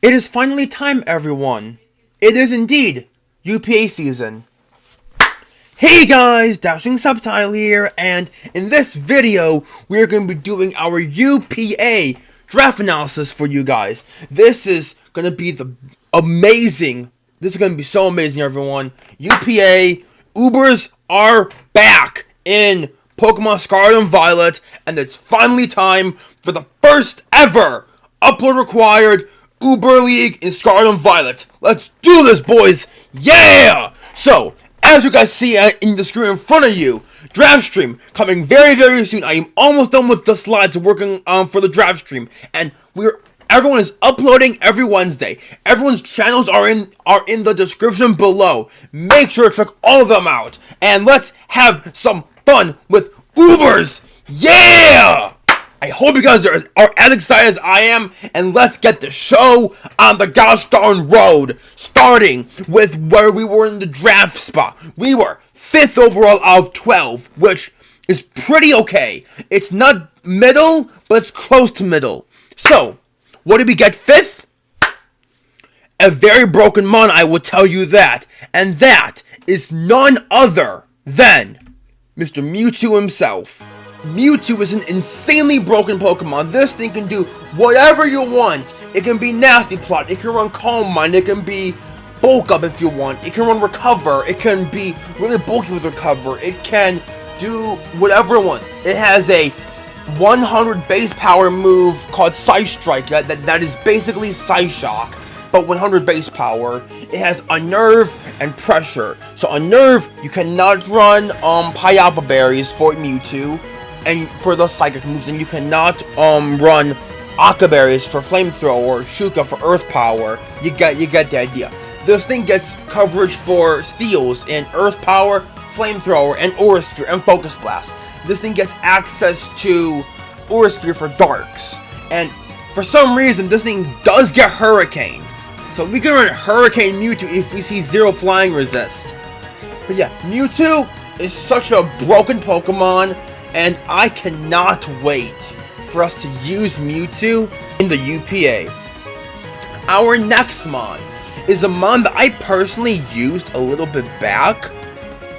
It is finally time, everyone. It is indeed UPA season. Hey guys, DashingSceptile here, and in this video, we're going to be doing our UPA draft analysis for you guys. This is going to be this is going to be so amazing, everyone. UPA, Ubers are back in Pokemon Scarlet and Violet, and it's finally time for the first ever upload required Uber League in Scarlet and Violet. Let's do this, boys! Yeah! So, as you guys see in the screen in front of you, draft stream coming very, very soon. I am almost done with the slides working for the draft stream, and everyone is uploading every Wednesday. Everyone's channels are in the description below. Make sure to check all of them out, and let's have some fun with Ubers. Yeah! I hope you guys are as excited as I am, and let's get the show on the gosh darn road, starting with where we were in the draft spot. We were 5th overall out of 12, which is pretty okay. It's not middle, but it's close to middle. So, what did we get 5th? A very broken mon, I will tell you that. And that is none other than Mr. Mewtwo himself. Mewtwo is an insanely broken Pokemon. This thing can do whatever you want. It can be Nasty Plot, it can run Calm Mind, it can be Bulk Up if you want, it can run Recover, it can be really bulky with Recover, it can do whatever it wants. It has a 100 base power move called Psystrike that is basically Psyshock, but 100 base power. It has Unnerve and Pressure. So Unnerve, you cannot run Payapa Berries for Mewtwo, and for the Psychic moves, and you cannot run Aqua Berries for Flamethrower or Shuka for Earth Power. You get the idea. This thing gets coverage for Steals in Earth Power, Flamethrower, and Aura Sphere, and Focus Blast. This thing gets access to Aura Sphere for Darks, and for some reason, this thing does get Hurricane. So we can run Hurricane Mewtwo if we see 0 Flying Resist. But yeah, Mewtwo is such a broken Pokemon, and I cannot wait for us to use Mewtwo in the UPA. Our next mon is a mon that I personally used a little bit back,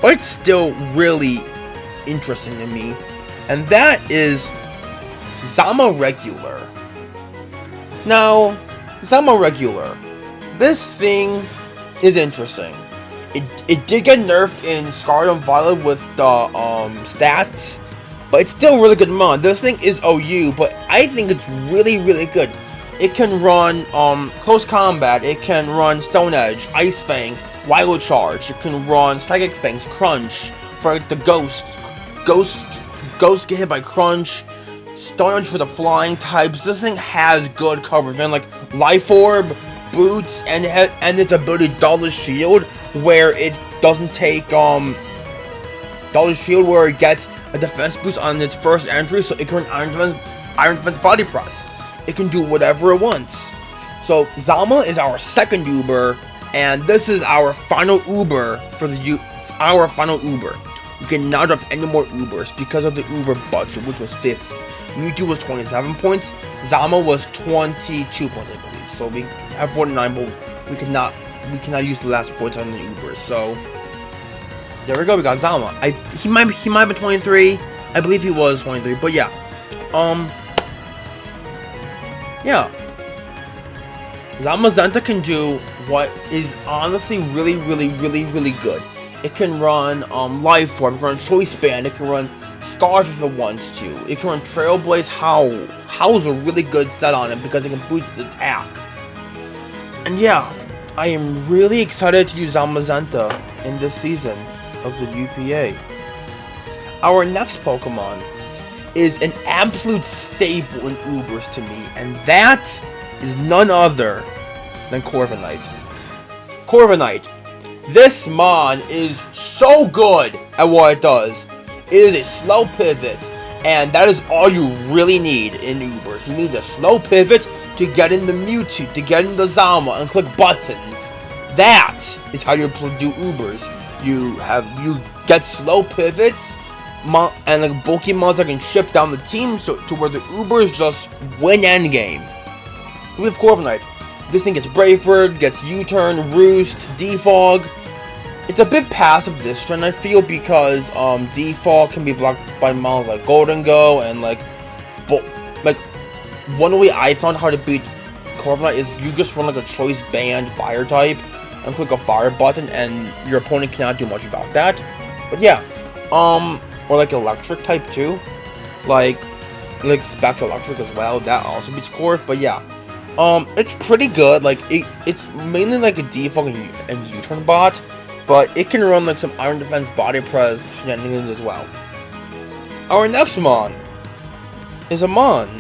but it's still really interesting to me, and that is Zama Regular. Now, Zama Regular, this thing is interesting. It did get nerfed in Scarlet and Violet with the stats, but it's still a really good mon. This thing is OU, but I think it's really, really good. It can run Close Combat, it can run Stone Edge, Ice Fang, Wild Charge, it can run Psychic Fangs, Crunch for the Ghost get hit by Crunch, Stone Edge for the flying types. This thing has good coverage, and like Life Orb, Boots, and its ability Dollar Shield, where it doesn't take Dollar Shield, where it gets a defense boost on its first entry, so it can run Iron Defense Body Press. It can do whatever it wants. So Zama is our second Uber, and this is our final Uber for our final Uber. We cannot draft any more Ubers because of the Uber budget, which was 50. Mewtwo was 27 points. Zama was 22 points, I believe. So we have 49, but we cannot use the last points on the Ubers. So there we go. We got Zama. He might have been 23. I believe he was 23. But yeah, yeah. Zamazenta can do what is honestly really, really, really, really good. It can run Life Form, it can run Choice Band, it can run Scarf if it wants to. It can run Trailblaze Howl. Howl's a really good set on it because it can boost its attack. And yeah, I am really excited to use Zamazenta in this season of the UPA. Our next Pokemon is an absolute staple in Ubers to me, and that is none other than Corviknight. Corviknight. This mon is so good at what it does. It is a slow pivot, and that is all you really need in Ubers. You need a slow pivot to get in the Mewtwo, to get in the Zama, and click buttons. That is how you do Ubers. You get slow pivots, and like bulky mons that can ship down the team, so to where the Ubers just win endgame. We have Corviknight. This thing gets Brave Bird, gets U-Turn, Roost, Defog. It's a bit passive this turn, I feel, because Defog can be blocked by models like Golden Go and like one way I found how to beat Corviknight is you just run like a choice band fire type and click a fire button, and your opponent cannot do much about that. But yeah, or like electric type too, like Specs Electric as well. That also beats Corv. But yeah, it's pretty good. Like it's mainly like a Defog and U-Turn bot, but it can run like some Iron Defense Body Press shenanigans as well. Our next Mon is a Mon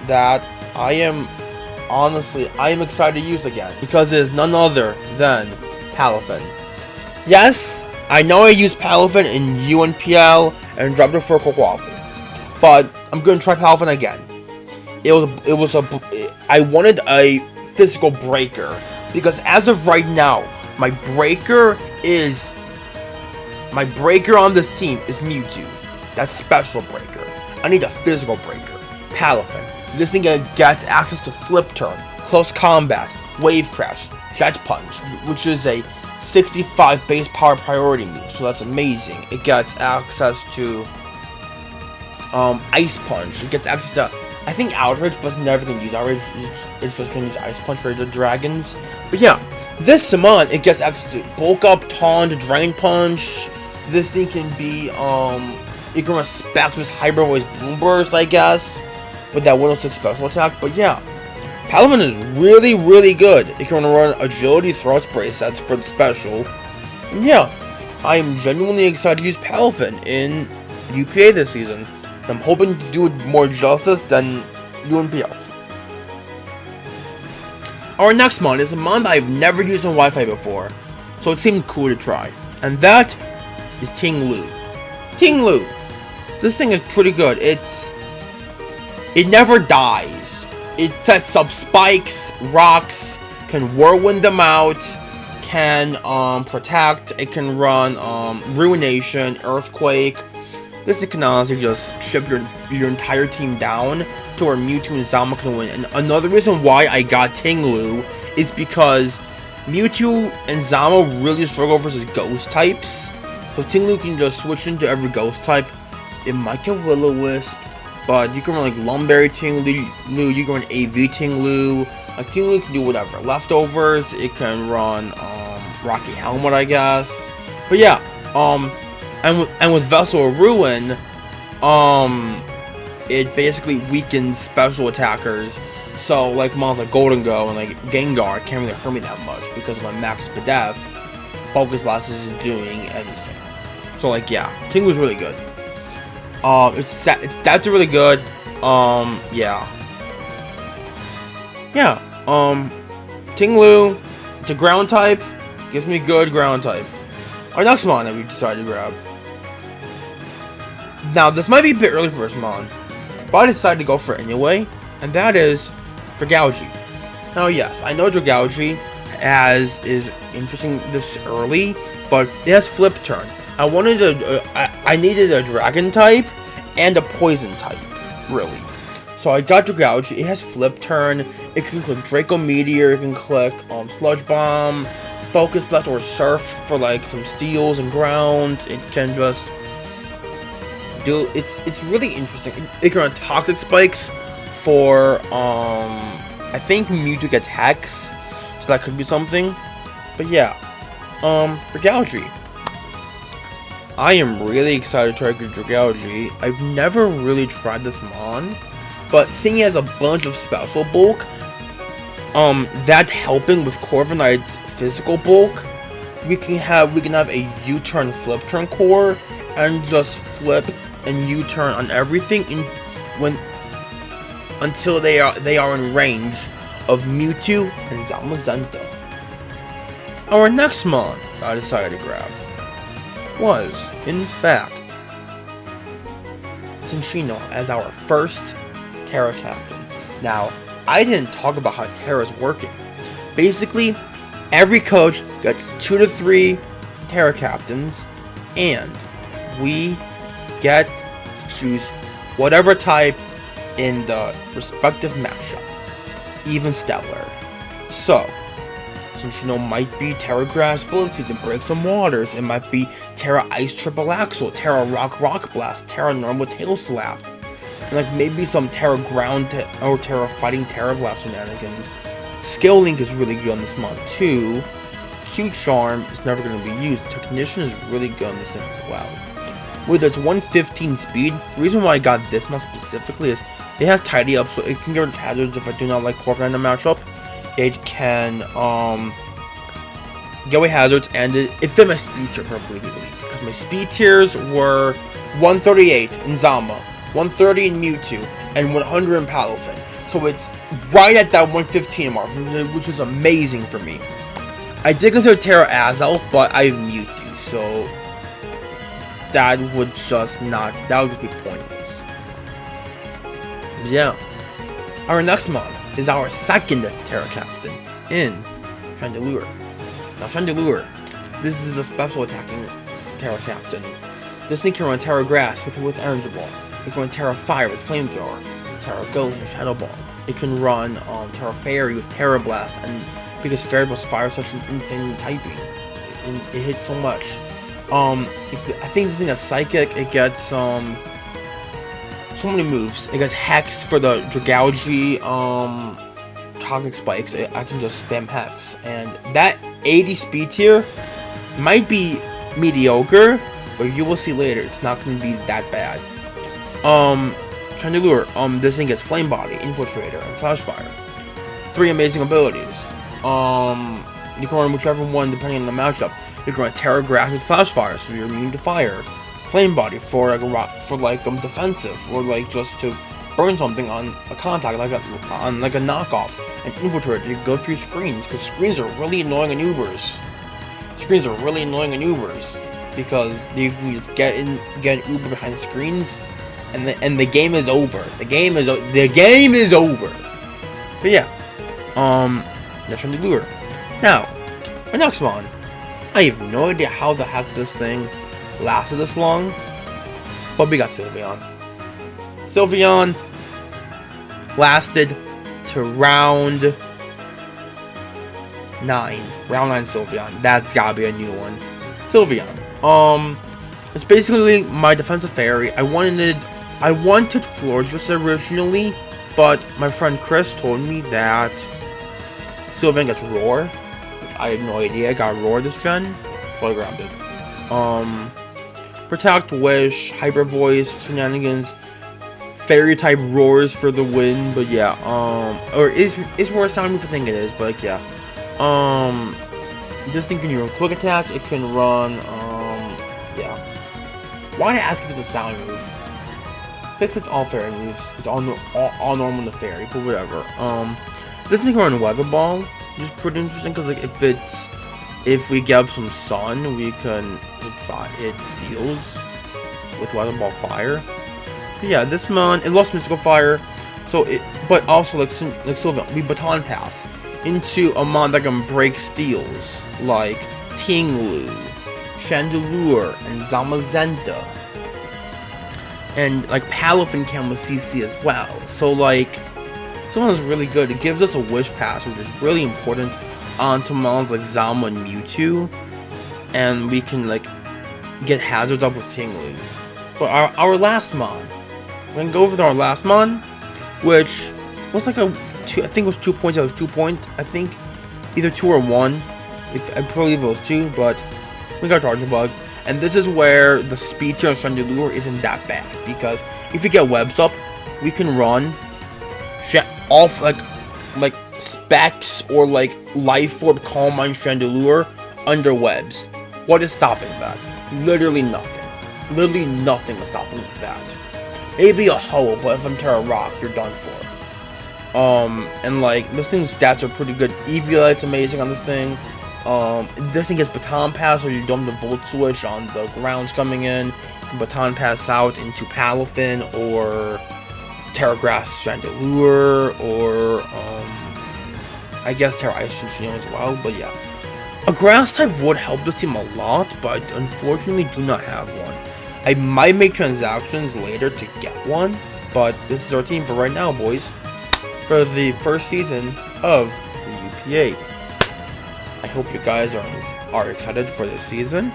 that I am excited to use again, because it is none other than Palafin. Yes, I know I used Palafin in UNPL and dropped it for Quaquaval, but I'm gonna try Palafin again. I wanted a physical breaker, because as of right now, my breaker on this team is Mewtwo. That's special breaker. I need a physical breaker. Palafin. This thing gets access to Flip Turn, Close Combat, Wave Crash, Jet Punch, which is a 65 base power priority move, so that's amazing. It gets access to Ice Punch. It gets access to, I think, Outrage, but it's never going to use Outrage. It's just going to use Ice Punch for the dragons. But yeah, this Summon, it gets access to Bulk Up, Taunt, Drain Punch. This thing can be, you can run Specs with Hybrid Voice Boom Burst, I guess, with that 106 special attack. But yeah, Palafin is really, really good. It can run Agility, Throat Spray sets for the special. And yeah, I am genuinely excited to use Palafin in UPA this season. I'm hoping to do it more justice than UNPL. Our next Mon is a Mon that I've never used on Wi-Fi before, so it seemed cool to try. And that is Ting Lu. Ting Lu! This thing is pretty good. It never dies. It sets up spikes, rocks, can whirlwind them out, can protect, it can run Ruination, Earthquake. This can honestly just ship your entire team down to where Mewtwo and Zama can win. And another reason why I got Ting Lu is because Mewtwo and Zama really struggle versus ghost types. So Ting Lu can just switch into every ghost type. It might get Will-O-Wisp, but you can run like Lumberry Ting Lu, you can run AV Ting Lu. Like Ting Lu can do whatever. Leftovers, it can run Rocky Helmet, I guess. But yeah, and with Vessel of Ruin, it basically weakens special attackers. So like models like Golden Go and like Gengar can't really hurt me that much, because my max Spadef, Focus Blast isn't doing anything. So like yeah, Ting Lu's really good. That's really good. Ting Lu, it's a ground type, gives me good ground type. Our next Mon that we decided to grab. Now this might be a bit early for this Mon, but I decided to go for it anyway, and that is Dragalge. Now yes, I know Dragalge is interesting this early, but it has Flip Turn. I needed a Dragon type and a Poison type, really. So I got Dragalge. It has Flip Turn. It can click Draco Meteor. It can click Sludge Bomb, Focus Blast, or Surf for like some steals and ground. It can just do. It's really interesting. It can run Toxic Spikes for I think Mewtwo gets Hex, so that could be something. But yeah, Dragalge. I am really excited to try Dragalge. I've never really tried this Mon, but seeing it has a bunch of special bulk, that helping with Corviknight's physical bulk, we can have a U-turn Flip Turn core and just flip and U-turn on everything until they are in range of Mewtwo and Zamazenta. Our next Mon I decided to grab was, in fact, Cinccino as our first Terra Captain. Now, I didn't talk about how Terra is working. Basically, every coach gets 2 to 3 Terra Captains, and we get to choose whatever type in the respective matchup. Even Stellar, So, since might be Terra Grass ability to break some waters, it might be Terra Ice Triple Axle, Terra Rock Blast, Terra Normal Tail Slap, and like maybe some Terra Ground or Terra Fighting Terra Blast shenanigans. Skill Link is really good on this mod too. Cute Charm is never going to be used. Technician is really good on this thing as well. With its 115 speed, the reason why I got this mod specifically is it has Tidy Up, so it can get rid of hazards if I do not like Corvette in the matchup. It can get away hazards, and it fit my speed tier perfectly because my speed tiers were 138 in Zama, 130 in Mewtwo, and 100 in Palafin. So it's right at that 115 mark, which is amazing for me. I did consider Terra Azelf, but I have Mewtwo, so that would just be pointless. Yeah. Our next mod is our second Terra Captain in Chandelure. Now Chandelure, this is a special attacking Terra Captain. This thing can run Terra Grass with Energy Ball. It can run Terra Fire with Flamethrower, Terra Ghost and Shadow Ball. It can run Terra Fairy with Terra Blast, and because Fairy plus Fire is such an insane typing, it hits so much. I think this thing is Psychic. It gets so many moves. It gets Hex for the Dragalge, Toxic Spikes. I can just spam Hex, and that 80 speed tier might be mediocre, but you will see later it's not going to be that bad. Chandelure, this thing gets Flame Body, Infiltrator, and Flash Fire. 3 amazing abilities. You can run whichever one depending on the matchup. You can run Terra Grass with Flash Fire, so you're immune to fire. Flame Body for defensive, or like just to burn something on a contact, like a knockoff. And Infiltrator, you go through screens, because screens are really annoying in Ubers. Because you can just get an Uber behind the screens, and the game is over. The game is over. But yeah, that's Chandelure. Now, my next one, I have no idea how the heck this thing lasted this long, but we got Sylveon. Sylveon lasted to round 9. Round 9 Sylveon. That's gotta be a new one. Sylveon. It's basically my defensive fairy. I wanted Florges originally, but my friend Chris told me that Sylveon gets Roar, which I had no idea. I got Roar this gen, so I grabbed it. Protect, Wish, Hyper Voice, shenanigans, Fairy type Roars for the win, but yeah, or is Roar sound move? I think it is, but like, yeah. This thing can run Quick Attack, it can run, yeah. Why did I ask if it's a sound move? Fix it's all fairy moves. It's all normal in the fairy, but whatever. This thing can run Weather Ball, which is pretty interesting because like if we get up some sun, we can it steals with Weather Ball Fire. But yeah, this mon it lost Mystical Fire, so but also like Sylveon, we Baton Pass into a mon that can break steals like Tinglu, Chandelure, and Zamazenta. And like Palafin can with CC as well. So like someone is really good. It gives us a Wish Pass, which is really important onto mons like Zama and Mewtwo. And we can like get hazards up with Tinglu. But our last mon, we're gonna go with our last mon, which was like I think it was 2 points. It was 2 points. I think either 2 or 1. I believe it was 2, but we got Charger Bug. And this is where the speed tier on Chandelure isn't that bad, because if you get webs up, we can run off like Specs or like Life Orb, Calm Mind, Chandelure under webs. What is stopping that? Literally nothing. Literally nothing is stopping that. Maybe a Ho, but if I'm Terra Rock, you're done for. And like this thing's stats are pretty good. Eviolite's amazing on this thing. This thing gets Baton Pass, or you dump the Volt Switch on the grounds coming in. You can Baton Pass out into Palafin, or Terra Grass Chandelure, or I guess Terra Ice Chinchino as well, but yeah. A Grass type would help this team a lot, but I unfortunately do not have one. I might make transactions later to get one, but this is our team for right now, boys. For the first season of the Yay! I hope you guys are excited for this season.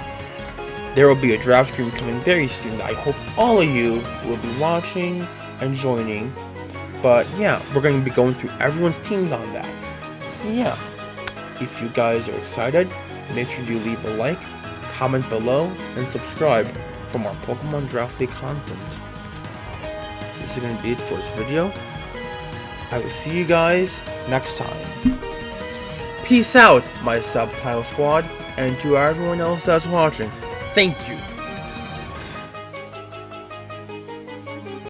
There will be a draft stream coming very soon that I hope all of you will be watching and joining. But yeah, we're going to be going through everyone's teams on that. Yeah, if you guys are excited, make sure you leave a like, comment below, and subscribe for more Pokemon Draft League content. This is going to be it for this video. I will see you guys next time. Peace out, my Subtile Squad, and to everyone else that's watching, thank you